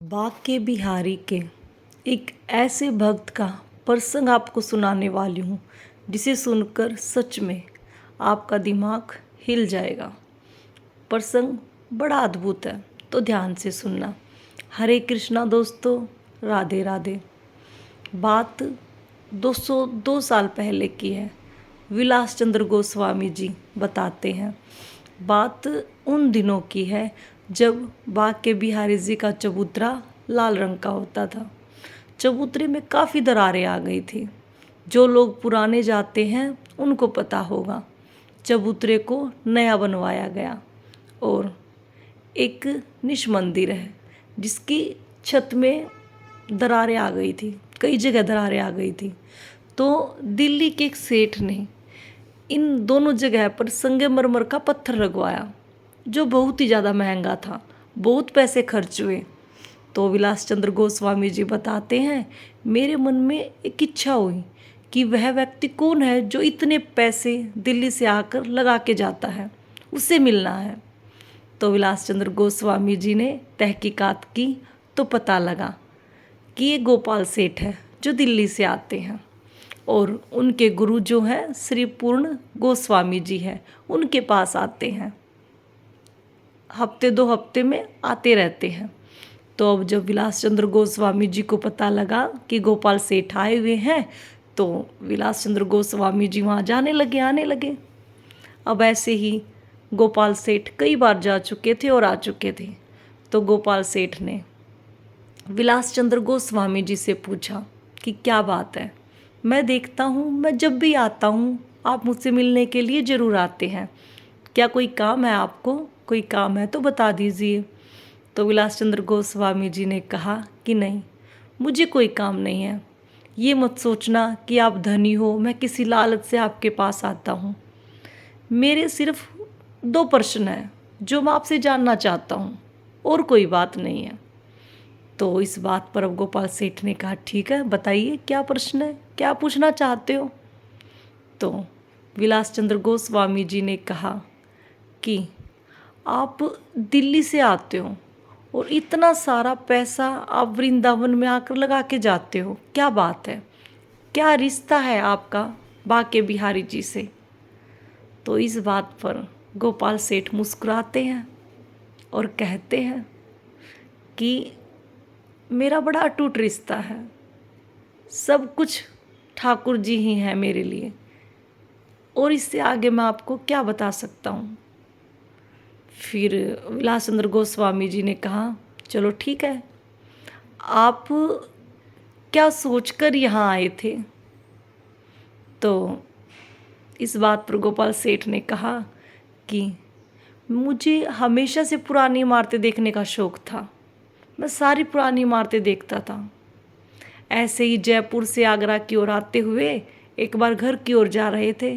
बाके बिहारी के एक ऐसे भक्त का प्रसंग आपको सुनाने वाली हूँ जिसे सुनकर सच में आपका दिमाग हिल जाएगा। प्रसंग बड़ा अद्भुत है, तो ध्यान से सुनना। हरे कृष्णा दोस्तों, राधे राधे। बात 202 साल पहले की है। विलास चंद्र गोस्वामी जी बताते हैं। बात उन दिनों की है जब बाके बिहारी जी का चबूतरा लाल रंग का होता था। चबूतरे में काफ़ी दरारें आ गई थी। जो लोग पुराने जाते हैं उनको पता होगा। चबूतरे को नया बनवाया गया और एक निश मंदिर है जिसकी छत में दरारें आ गई थी, कई जगह दरारें आ गई थी। तो दिल्ली के एक सेठ ने इन दोनों जगह पर संगमरमर का पत्थर लगवाया जो बहुत ही ज़्यादा महंगा था। बहुत पैसे खर्च हुए। तो विलास चंद्र गोस्वामी जी बताते हैं, मेरे मन में एक इच्छा हुई कि वह व्यक्ति कौन है जो इतने पैसे दिल्ली से आकर लगा के जाता है, उससे मिलना है। तो विलास चंद्र गोस्वामी जी ने तहकीकात की तो पता लगा कि ये गोपाल सेठ है जो दिल्ली से आते हैं और उनके गुरु जो हैं श्री पूर्ण गोस्वामी जी हैं, उनके पास आते हैं। हफ्ते 2 हफ्ते में आते रहते हैं। तो अब जब विलास चंद्र गोस्वामी जी को पता लगा कि गोपाल सेठ आए हुए हैं, तो विलास चंद्र गोस्वामी जी वहाँ जाने लगे, आने लगे। अब ऐसे ही गोपाल सेठ कई बार जा चुके थे और आ चुके थे। तो गोपाल सेठ ने विलास चंद्र गोस्वामी जी से पूछा कि क्या बात है, मैं देखता हूँ मैं जब भी आता हूँ आप मुझसे मिलने के लिए ज़रूर आते हैं। क्या कोई काम है आपको? कोई काम है तो बता दीजिए। तो विलास चंद्र गोस्वामी जी ने कहा कि नहीं, मुझे कोई काम नहीं है। ये मत सोचना कि आप धनी हो, मैं किसी लालच से आपके पास आता हूँ। मेरे सिर्फ 2 प्रश्न हैं जो मैं आपसे जानना चाहता हूँ, और कोई बात नहीं है। तो इस बात पर अब गोपाल सेठ ने कहा, ठीक है बताइए क्या प्रश्न है, क्या पूछना चाहते हो। तो विलास चंद्र गोस्वामी जी ने कहा कि आप दिल्ली से आते हो और इतना सारा पैसा आप वृंदावन में आकर लगा के जाते हो, क्या बात है, क्या रिश्ता है आपका बाके बिहारी जी से। तो इस बात पर गोपाल सेठ मुस्कुराते हैं और कहते हैं कि मेरा बड़ा अटूट रिश्ता है, सब कुछ ठाकुर जी ही हैं मेरे लिए, और इससे आगे मैं आपको क्या बता सकता हूँ। फिर विलास चंद्र गोस्वामी जी ने कहा, चलो ठीक है, आप क्या सोचकर यहाँ आए थे। तो इस बात पर गोपाल सेठ ने कहा कि मुझे हमेशा से पुरानी इमारतें देखने का शौक़ था। मैं सारी पुरानी इमारतें देखता था। ऐसे ही जयपुर से आगरा की ओर आते हुए एक बार घर की ओर जा रहे थे,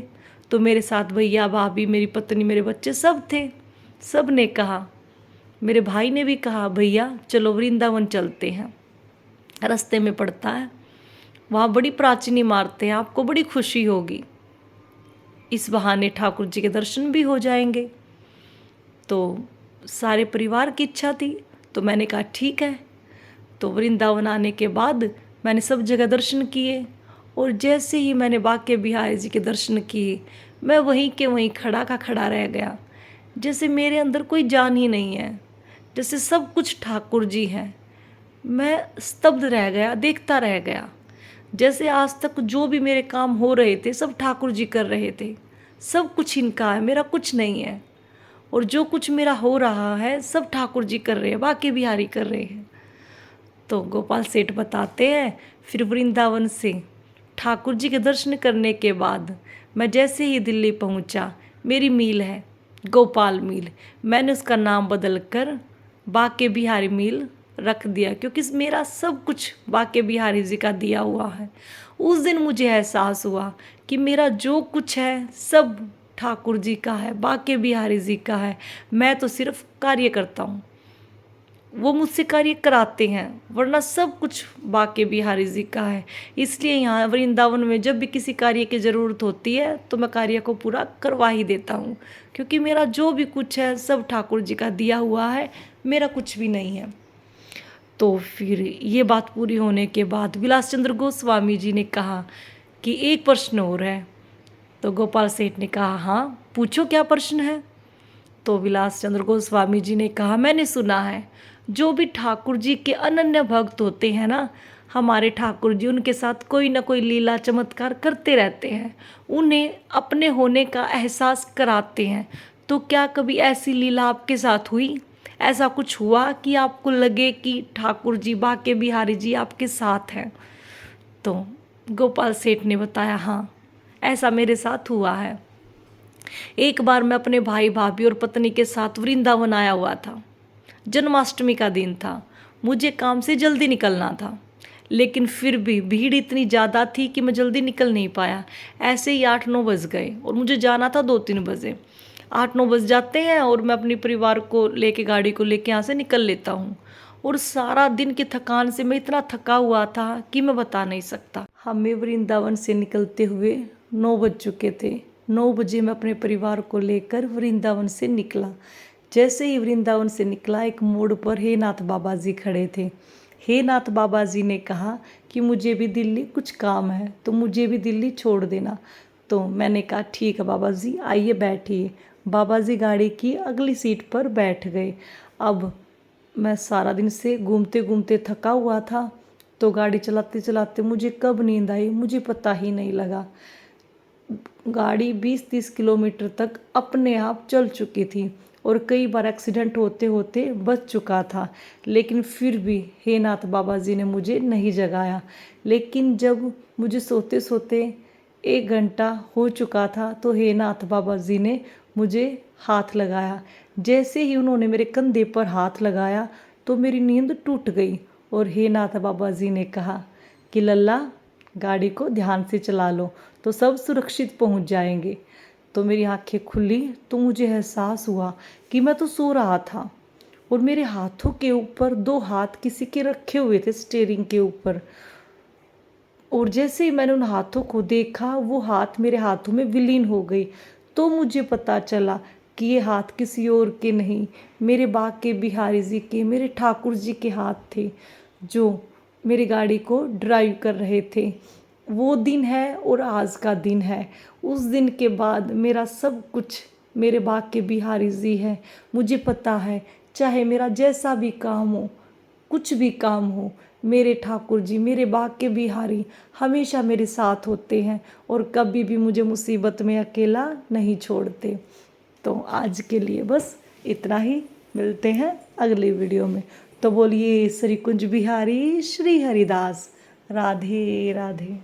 तो मेरे साथ भैया, भाभी, मेरी पत्नी, मेरे बच्चे सब थे। सब ने कहा, मेरे भाई ने भी कहा, भैया चलो वृंदावन चलते हैं, रास्ते में पड़ता है, वहाँ बड़ी प्राचीन इमारतें हैं, आपको बड़ी खुशी होगी, इस बहाने ठाकुर जी के दर्शन भी हो जाएंगे। तो सारे परिवार की इच्छा थी, तो मैंने कहा ठीक है। तो वृंदावन आने के बाद मैंने सब जगह दर्शन किए, और जैसे ही मैंने बाके बिहारी जी के दर्शन किए, मैं वहीं के वहीं खड़ा का खड़ा रह गया, जैसे मेरे अंदर कोई जान ही नहीं है, जैसे सब कुछ ठाकुर जी हैं। मैं स्तब्ध रह गया, देखता रह गया, जैसे आज तक जो भी मेरे काम हो रहे थे सब ठाकुर जी कर रहे थे। सब कुछ इनका है, मेरा कुछ नहीं है, और जो कुछ मेरा हो रहा है सब ठाकुर जी कर रहे हैं, बाके बिहारी कर रहे हैं। तो गोपाल सेठ बताते हैं, फिर वृंदावन से ठाकुर जी के दर्शन करने के बाद मैं जैसे ही दिल्ली पहुंचा, मेरी मील है गोपाल मील, मैंने उसका नाम बदल कर बाके बिहारी मील रख दिया, क्योंकि मेरा सब कुछ बाके बिहारी जी का दिया हुआ है। उस दिन मुझे एहसास हुआ कि मेरा जो कुछ है सब ठाकुर जी का है, बाके बिहारी जी का है। मैं तो सिर्फ कार्य करता हूँ, वो मुझसे कार्य कराते हैं, वरना सब कुछ बाके बिहारी जी का है। इसलिए यहाँ वृंदावन में जब भी किसी कार्य की ज़रूरत होती है तो मैं कार्य को पूरा करवा ही देता हूँ, क्योंकि मेरा जो भी कुछ है सब ठाकुर जी का दिया हुआ है, मेरा कुछ भी नहीं है। तो फिर ये बात पूरी होने के बाद विलास चंद्र गोस्वामी जी ने कहा कि एक प्रश्न और है। तो गोपाल सेठ ने कहा हाँ पूछो क्या प्रश्न है। तो विलास चंद्र गोस्वामी जी ने कहा मैंने सुना है जो भी ठाकुर जी के अनन्य भक्त होते हैं ना, हमारे ठाकुर जी उनके साथ कोई ना कोई लीला चमत्कार करते रहते हैं, उन्हें अपने होने का एहसास कराते हैं। तो क्या कभी ऐसी लीला आपके साथ हुई? ऐसा कुछ हुआ कि आपको लगे कि ठाकुर जी बाके बिहारी जी आपके साथ हैं? तो गोपाल सेठ ने बताया हाँ ऐसा मेरे साथ हुआ है। एक बार मैं अपने भाई भाभी और पत्नी के साथ वृंदावन आया हुआ था। जन्माष्टमी का दिन था, मुझे काम से जल्दी निकलना था, लेकिन फिर भी भीड़ इतनी ज़्यादा थी कि मैं जल्दी निकल नहीं पाया। ऐसे ही 8-9 बज गए और मुझे जाना था 2-3 बजे। 8-9 बज जाते हैं और मैं अपने परिवार को लेके गाड़ी को लेके यहाँ से निकल लेता हूँ। और सारा दिन की थकान से मैं इतना थका हुआ था कि मैं बता नहीं सकता। हमें वृंदावन से निकलते हुए 9 बज चुके थे। 9 बजे मैं अपने परिवार को लेकर वृंदावन से निकला। जैसे ही वृंदावन से निकला एक मोड़ पर हे नाथ बाबा जी खड़े थे। हे नाथ बाबा जी ने कहा कि मुझे भी दिल्ली कुछ काम है तो मुझे भी दिल्ली छोड़ देना। तो मैंने कहा ठीक है बाबा जी आइए बैठिए। बाबा जी गाड़ी की अगली सीट पर बैठ गए। अब मैं सारा दिन से घूमते घूमते थका हुआ था, तो गाड़ी चलाते चलाते मुझे कब नींद आई मुझे पता ही नहीं लगा। गाड़ी 20-30 किलोमीटर तक अपने आप चल चुकी थी और कई बार एक्सीडेंट होते होते बच चुका था, लेकिन फिर भी हे नाथ बाबा जी ने मुझे नहीं जगाया। लेकिन जब मुझे सोते सोते 1 घंटा हो चुका था तो हे नाथ बाबा जी ने मुझे हाथ लगाया। जैसे ही उन्होंने मेरे कंधे पर हाथ लगाया तो मेरी नींद टूट गई और हे नाथ बाबा जी ने कहा कि लल्ला गाड़ी को ध्यान से चला लो तो सब सुरक्षित पहुंच जाएंगे। तो मेरी आंखें खुली तो मुझे एहसास हुआ कि मैं तो सो रहा था और मेरे हाथों के ऊपर 2 हाथ किसी के रखे हुए थे स्टीयरिंग के ऊपर। और जैसे ही मैंने उन हाथों को देखा वो हाथ मेरे हाथों में विलीन हो गई। तो मुझे पता चला कि ये हाथ किसी और के नहीं, मेरे बाके बिहारी जी के, मेरे ठाकुर जी के हाथ थे जो मेरी गाड़ी को ड्राइव कर रहे थे। वो दिन है और आज का दिन है। उस दिन के बाद मेरा सब कुछ मेरे बाके बिहारी जी है। मुझे पता है चाहे मेरा जैसा भी काम हो, कुछ भी काम हो, मेरे ठाकुर जी मेरे बाके बिहारी हमेशा मेरे साथ होते हैं और कभी भी मुझे मुसीबत में अकेला नहीं छोड़ते। तो आज के लिए बस इतना ही, मिलते हैं अगली वीडियो में। तो बोलिए श्री कुंज बिहारी श्री हरिदास, राधे राधे।